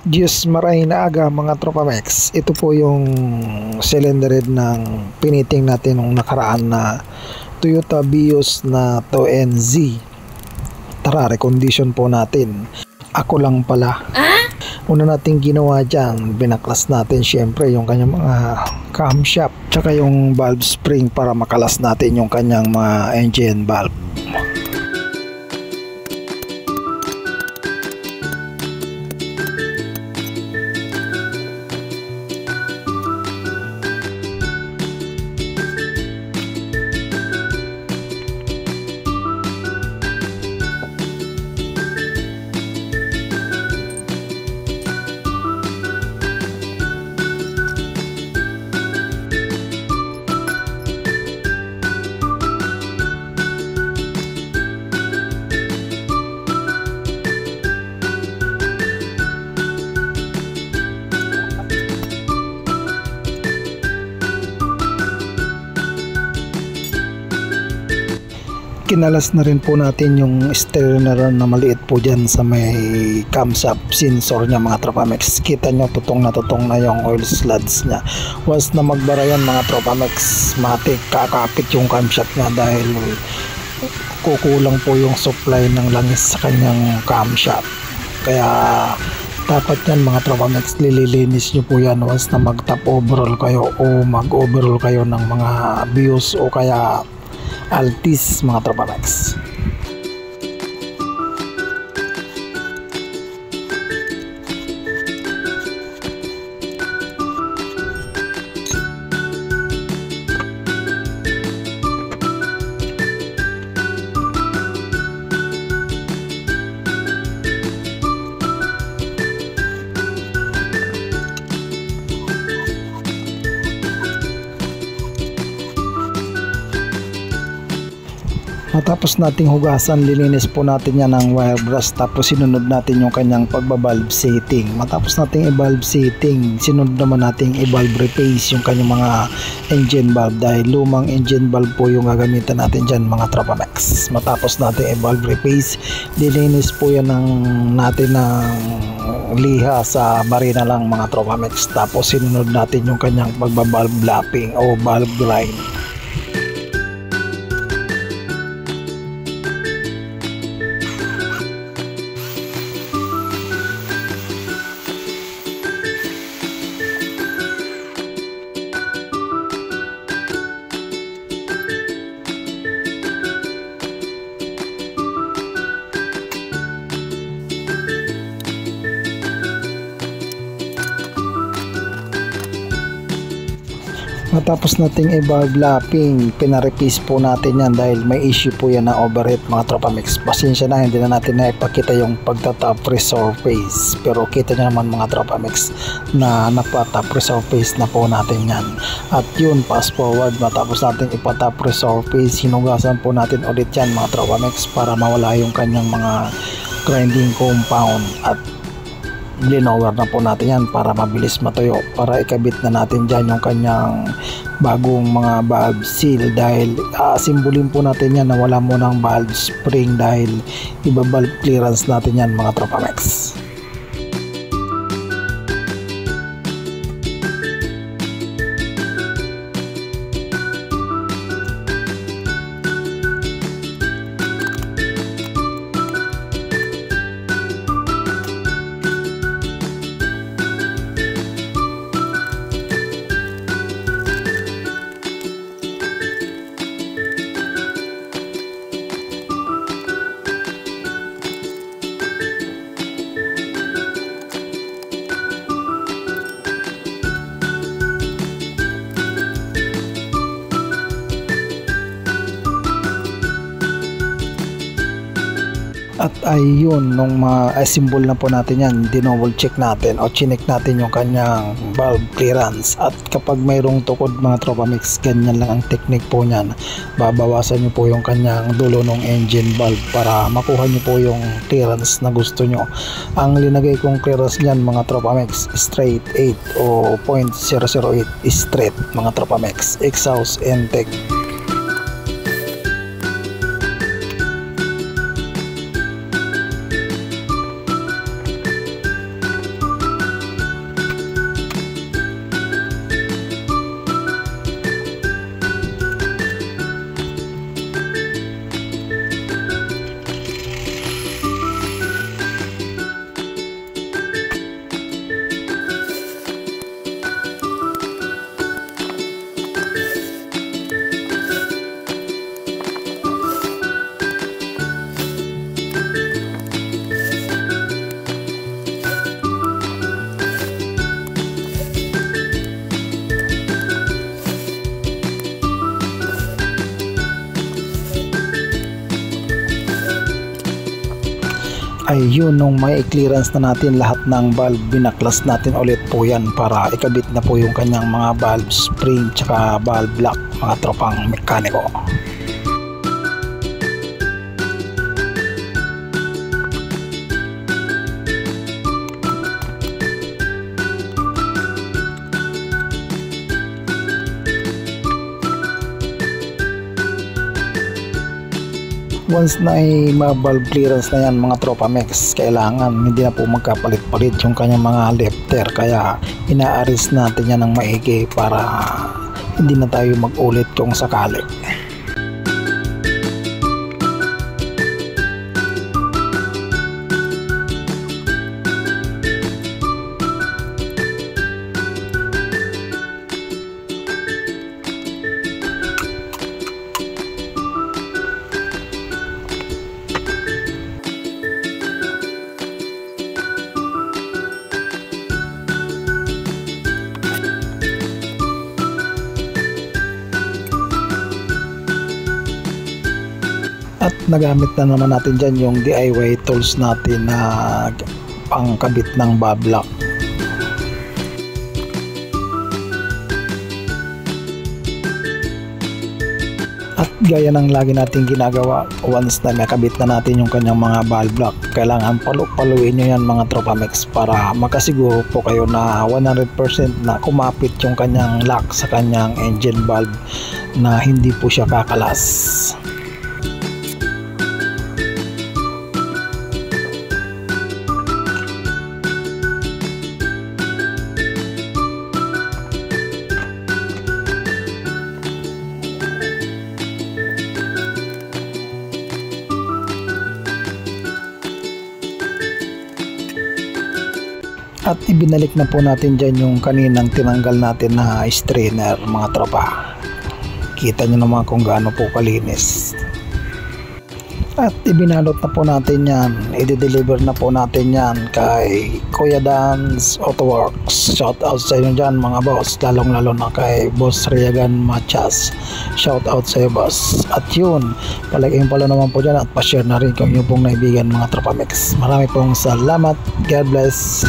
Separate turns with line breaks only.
Diyos maray na aga mga tropa Mex. Ito po yung cylinder head ng piniting natin nung nakaraan na Toyota Vios na 2NZ. Tara, recondition po natin. Ako lang pala. Una nating ginawa dyan, binaklas natin syempre yung kanyang mga camshaft tsaka yung valve spring para makalas natin yung kanyang mga engine valve. Kinalas na rin po natin yung steering na maliit po dyan sa may camshaft sensor nya mga tropa Mex. Kita nyo tutong na yung oil slugs nya. Once na magbara yan mga tropa Mex, matik kakapit yung camshaft nya dahil kukulang po yung supply ng langis sa kanyang camshaft. Kaya dapat yan mga tropa Mex, lililinis nyo po yan once na mag top overhaul kayo o mag overhaul kayo ng mga Vios o kaya Altis mga tropa Mex. Matapos nating hugasan, lilinis po natin yan ng wire brush, tapos sinunod natin yung kanyang pagbabalve setting. Matapos nating i-valve setting, sinunod naman nating i-valve replace yung kanyang mga engine valve dahil lumang engine valve po yung gagamitan natin dyan mga tropa Mex. Matapos nating i-valve replace, lilinis po yan natin ng liha sa barina lang mga tropa Mex. Tapos sinunod natin yung kanyang pagbabalve lapping o valve grind. Matapos nating i-valve lapping, pinareplace po natin yan dahil may issue po yan na overheat mga tropa Mex. Pasensya na, hindi na natin naipakita yung pagtatap resurface, pero kita nyo naman mga tropa Mex na napatap resurface na po natin yan. At yun, fast forward, matapos natin ipatap resurface, hinugasan po natin ulit yan mga tropa Mex para mawala yung kanyang mga grinding compound at linower na po natin yan para mabilis matuyo, para ikabit na natin dyan yung kanyang bagong mga valve seal dahil simbolin po natin yan na wala mo ng valve spring dahil iba valve clearance natin yan mga tropa Mex. At ayun, nung ma-assemble na po natin yan, dinouble check natin o chinek natin yung kanyang valve clearance. At kapag mayroong tukod mga tropa Mex, ganyan lang ang technique po niyan. Babawasan nyo po yung kanyang dulo ng engine valve para makuha nyo po yung clearance na gusto nyo. Ang linagay kong clearance niyan mga tropa Mex, straight 8 o 0.008 straight mga tropa Mex, exhaust intake. ay yun, nung may clearance na natin lahat ng valve, binaklas natin ulit po yan para ikabit na po yung kanyang mga valve spring tsaka valve lock, mga tropang mekaniko. Once na ay ma-valve clearance na yan mga tropa mix, kailangan hindi na po magkapalit-palit yung kanyang mga lifter, kaya ina-arrest natin yan ng maigi para hindi na tayo mag-ulit kung sakali. At nagamit na naman natin dyan yung DIY tools natin na pangkabit ng valve lock. At gaya ng lagi natin ginagawa, once na nakabit na natin yung kanyang mga valve lock, kailangan paluin nyo yan mga tropa mix para makasiguro po kayo na 100% na kumapit yung kanyang lock sa kanyang engine valve na hindi po siya kakalas. At ibinalik na po natin dyan yung kaninang tinanggal natin na strainer mga tropa. Kita nyo naman kung gaano po kalinis. At ibinalot na po natin yan. I-deliver na po natin yan kay Kuya Dan's Auto Works. Shout out sa inyo dyan mga boss. Lalong lalo na kay Boss Riagan Machas. Shout out sa iyo boss. At yun, palaging pala naman po dyan at pa-share na rin kung inyo pong naibigan mga tropa mix. Marami pong salamat. God bless.